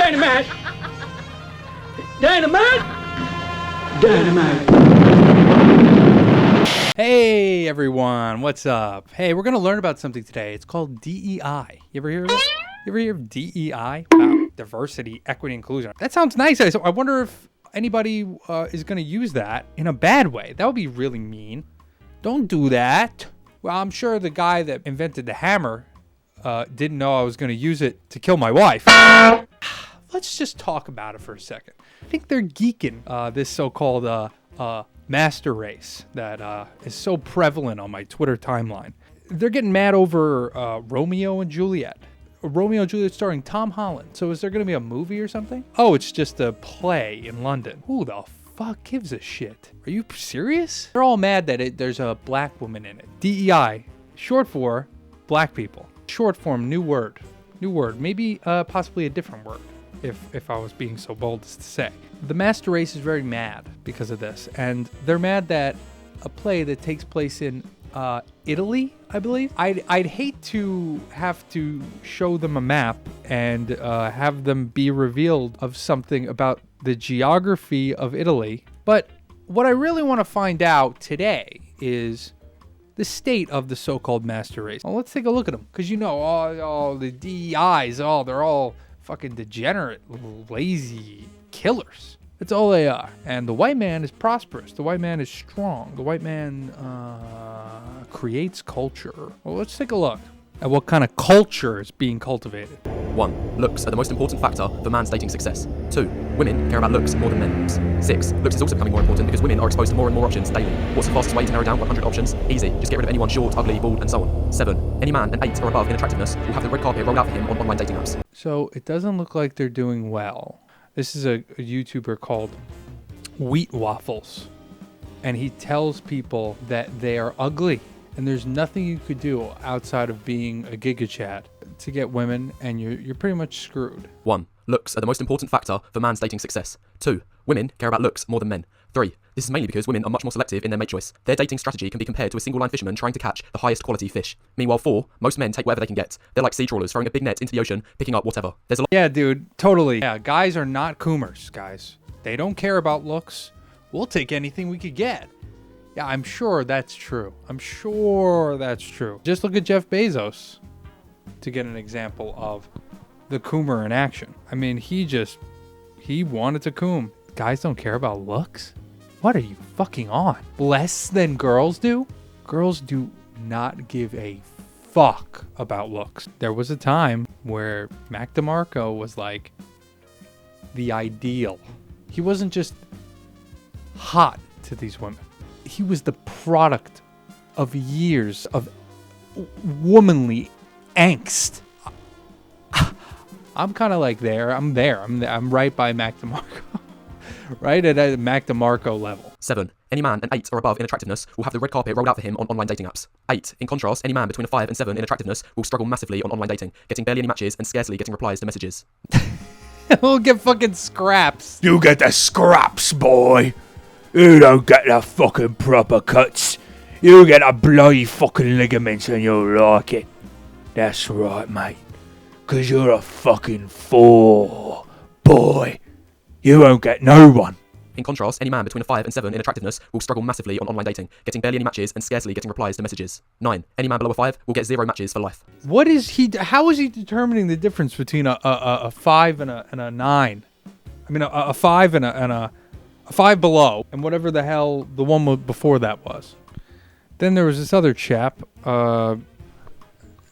Dynamite! Dynamite! Dynamite! Hey everyone, what's up? Hey, we're gonna learn about something today. It's called DEI. You ever hear of it? You ever hear of DEI? Wow, diversity, equity, inclusion. That sounds nice. So I wonder if anybody is gonna use that in a bad way. That would be really mean. Don't do that. Well, I'm sure the guy that invented the hammer didn't know I was gonna use it to kill my wife. Let's just talk about it for a second. I think they're geeking this so-called master race that is so prevalent on my Twitter timeline. They're getting mad over Romeo and Juliet. Romeo and Juliet starring Tom Holland. So is there going to be a movie or something? Oh, it's just a play in London. Who the fuck gives a shit? Are you serious? They're all mad that there's a black woman in it. DEI, short for black people. Short form, new word. New word. Maybe possibly a different word. If I was being so bold as to say. The master race is very mad because of this, and they're mad that a play that takes place in Italy, I believe. I'd hate to have to show them a map and have them be revealed of something about the geography of Italy, but what I really want to find out today is the state of the so-called master race. Well, let's take a look at them, because you know, all the DEIs, they're all fucking degenerate, lazy killers. That's all they are. And the white man is prosperous. The white man is strong. The white man creates culture. Well, let's take a look at what kind of culture is being cultivated. 1. Looks are the most important factor for man's dating success. 2. Women care about looks more than men. 6. Looks is also becoming more important because women are exposed to more and more options daily. What's the fastest way to narrow down 100 options? Easy. Just get rid of anyone short, ugly, bald, and so on. 7. Any man an 8 or above in attractiveness will have the red carpet rolled out for him on online dating apps. So it doesn't look like they're doing well. This is a YouTuber called WheatWaffles, and he tells people that they are ugly, and there's nothing you could do outside of being a Giga Chad to get women, and you're pretty much screwed. 1. Looks are the most important factor for man's dating success. 2. Women care about looks more than men. 3. This is mainly because women are much more selective in their mate choice. Their dating strategy can be compared to a single-line fisherman trying to catch the highest quality fish. Meanwhile, 4. Most men take whatever they can get. They're like sea trawlers throwing a big net into the ocean, picking up whatever. There's a lot. Yeah, dude, totally. Yeah, guys are not coomers, guys. They don't care about looks. We'll take anything we could get. Yeah, I'm sure that's true. Just look at Jeff Bezos to get an example of the coomer in action. I mean, he wanted to coom. Guys don't care about looks? What are you fucking on? Less than girls do? Girls do not give a fuck about looks. There was a time where Mac DeMarco was like the ideal. He wasn't just hot to these women. He was the product of years of womanly angst. I'm kind of like there. I'm right by Mac DeMarco. Right at a Mac DeMarco level. 7. Any man an 8 or above in attractiveness will have the red carpet rolled out for him on online dating apps. 8. In contrast, any man between a 5 and 7 in attractiveness will struggle massively on online dating, getting barely any matches and scarcely getting replies to messages. We'll get fucking scraps. You get the scraps, boy. You don't get the fucking proper cuts. You get the bloody fucking ligaments and you'll like it. That's right, mate. 'Cause you're a fucking 4, boy. You won't get no one. In contrast, any man between a 5 and 7 in attractiveness will struggle massively on online dating, getting barely any matches and scarcely getting replies to messages. 9. Any man below a 5 will get 0 matches for life. How is he determining the difference between a 5 and a 9? I mean, a 5 and a 5 below, and whatever the hell the one before that was. Then there was this other chap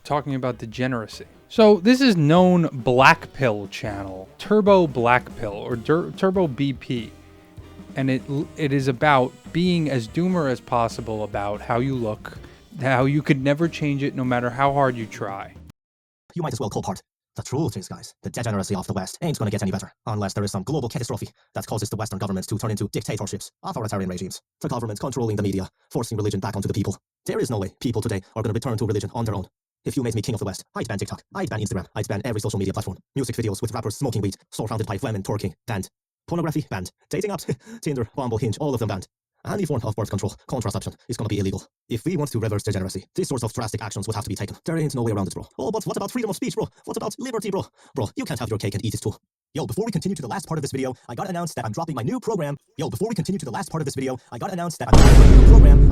talking about degeneracy. So this is known black pill channel, Turbo Black Pill or Turbo BP, and it is about being as doomer as possible about how you look, how you could never change it no matter how hard you try. You might as well cold heart. The truth is, guys, the degeneracy of the West ain't gonna get any better unless there is some global catastrophe that causes the Western governments to turn into dictatorships, authoritarian regimes, the government controlling the media, forcing religion back onto the people. There is no way people today are gonna return to religion on their own. If you made me king of the West, I'd ban TikTok, I'd ban Instagram, I'd ban every social media platform. Music videos with rappers smoking weed, surrounded by women twerking, banned. Pornography, banned. Dating apps, Tinder, Bumble, Hinge, all of them banned. Any form of birth control, contraception, is gonna be illegal. If we want to reverse degeneracy, these sorts of drastic actions would have to be taken. There ain't no way around it, bro. Oh, but what about freedom of speech, bro? What about liberty, bro? Bro, you can't have your cake and eat it too. Yo, before we continue to the last part of this video, I gotta announce that I'm dropping my new program. A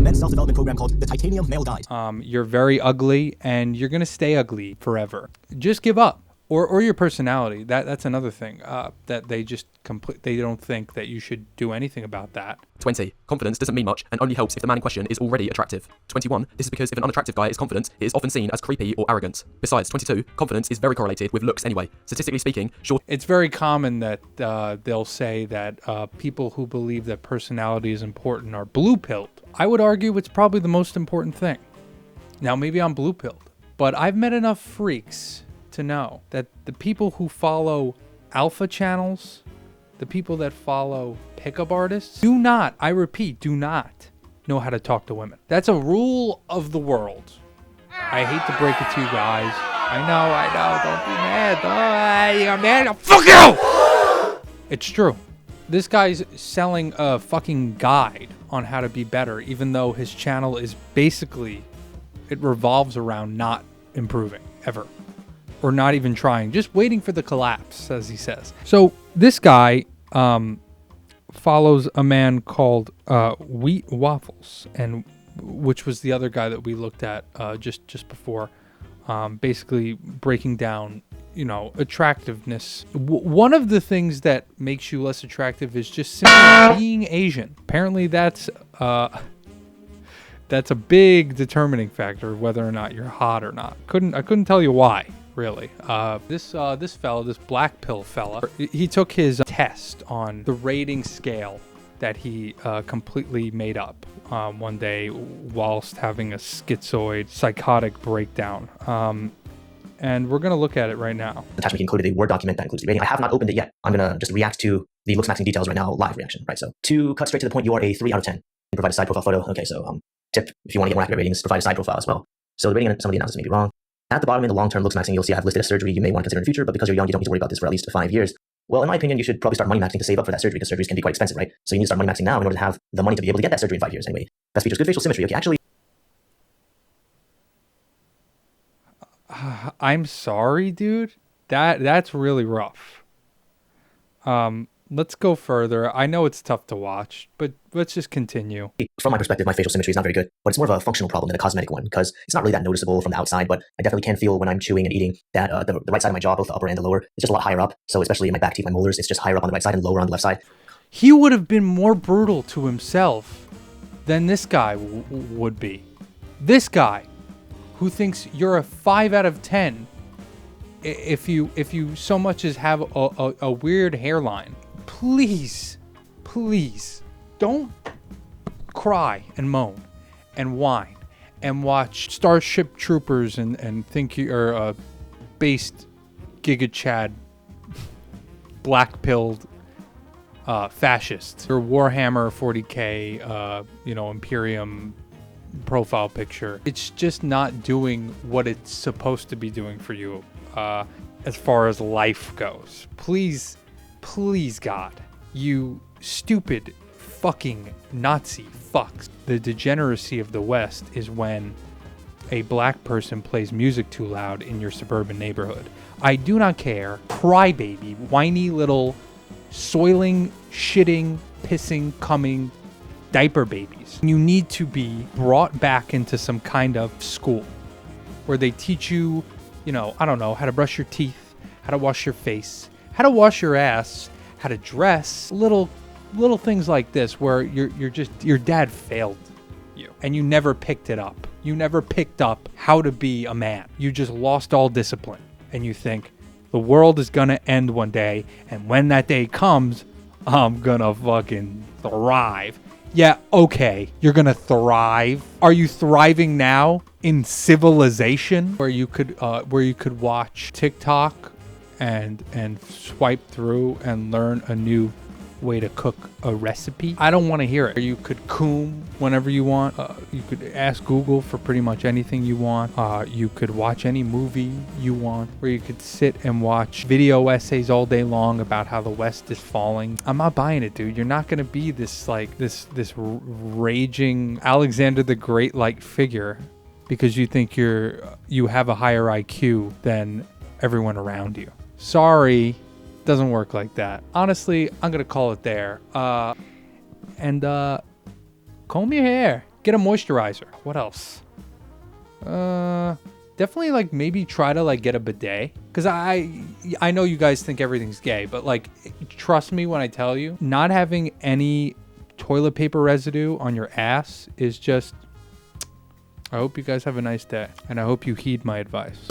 men's self-development program called the Titanium Male Guide. You're very ugly, and you're gonna stay ugly forever. Just give up. Or your personality. That's another thing. That they just they don't think that you should do anything about that. 20. Confidence doesn't mean much and only helps if the man in question is already attractive. 21. This is because if an unattractive guy is confident, it is often seen as creepy or arrogant. Besides, 22. Confidence is very correlated with looks anyway. Statistically speaking, short. It's very common that they'll say that people who believe that personality is important are blue-pilled. I would argue it's probably the most important thing. Now, maybe I'm blue-pilled, but I've met enough freaks to know that the people who follow alpha channels, the people that follow pickup artists, do not, I repeat, do not know how to talk to women. That's a rule of the world. I hate to break it to you guys. I know, don't be mad. Oh, you're mad, fuck you! It's true. This guy's selling a fucking guide on how to be better, even though his channel is basically, it revolves around not improving, ever. Or not even trying, just waiting for the collapse, as he says. So this guy follows a man called WheatWaffles, and which was the other guy that we looked at just before, basically breaking down, attractiveness. One of the things that makes you less attractive is just simply being Asian. Apparently, that's a big determining factor of whether or not you're hot or not. I couldn't tell you why. Really. This black pill fella, he took his test on the rating scale that he completely made up one day whilst having a schizoid psychotic breakdown. And we're going to look at it right now. Attachment included a Word document that includes the rating. I have not opened it yet. I'm going to just react to the looks maxing details right now, live reaction, right? So to cut straight to the point, you are a 3 out of 10. Provide a side profile photo. Okay, so tip, if you want to get more accurate ratings, provide a side profile as well. So the rating on some of the analysis may be wrong. At the bottom in the long-term looks maxing, you'll see I have listed a surgery you may want to consider in the future, but because you're young, you don't need to worry about this for at least 5 years. Well, in my opinion, you should probably start money maxing to save up for that surgery because surgeries can be quite expensive, right? So you need to start money maxing now in order to have the money to be able to get that surgery in 5 years. Anyway, best features, good facial symmetry. Okay, actually. I'm sorry, dude. That's really rough. Let's go further. I know it's tough to watch, but let's just continue. From my perspective, my facial symmetry is not very good, but it's more of a functional problem than a cosmetic one because it's not really that noticeable from the outside, but I definitely can feel when I'm chewing and eating that the right side of my jaw, both the upper and the lower, is just a lot higher up. So especially in my back teeth, my molars, it's just higher up on the right side and lower on the left side. He would have been more brutal to himself than this guy would be. This guy who thinks you're a 5 out of 10 if you so much as have a weird hairline. Please don't cry and moan and whine and watch Starship Troopers and think you're a based Giga Chad black-pilled fascist or Warhammer 40k Imperium profile picture. It's just not doing what it's supposed to be doing for you as far as life goes. Please God, you stupid fucking Nazi fucks. The degeneracy of the West is when a black person plays music too loud in your suburban neighborhood. I do not care. Crybaby, whiny little soiling, shitting, pissing, coming diaper babies. You need to be brought back into some kind of school where they teach you, I don't know, how to brush your teeth, how to wash your face, how to wash your ass, how to dress, little things like this where your dad failed you and you never picked it up. You never picked up how to be a man. You just lost all discipline and you think the world is gonna end one day, and when that day comes, I'm gonna fucking thrive. Yeah, okay, you're gonna thrive. Are you thriving now in civilization where you could watch TikTok and swipe through and learn a new way to cook a recipe? I don't want to hear it. You could coom whenever you want. You could ask Google for pretty much anything you want. You could watch any movie you want, or you could sit and watch video essays all day long about how the West is falling. I'm not buying it, dude. You're not gonna be this raging Alexander the Great like figure because you think you have a higher IQ than everyone around you. Sorry, doesn't work like that. Honestly, I'm gonna call it there. And comb your hair. Get a moisturizer. What else? Definitely like maybe try to like get a bidet, because I know you guys think everything's gay, but like trust me when I tell you, not having any toilet paper residue on your ass is just, I hope you guys have a nice day, and I hope you heed my advice.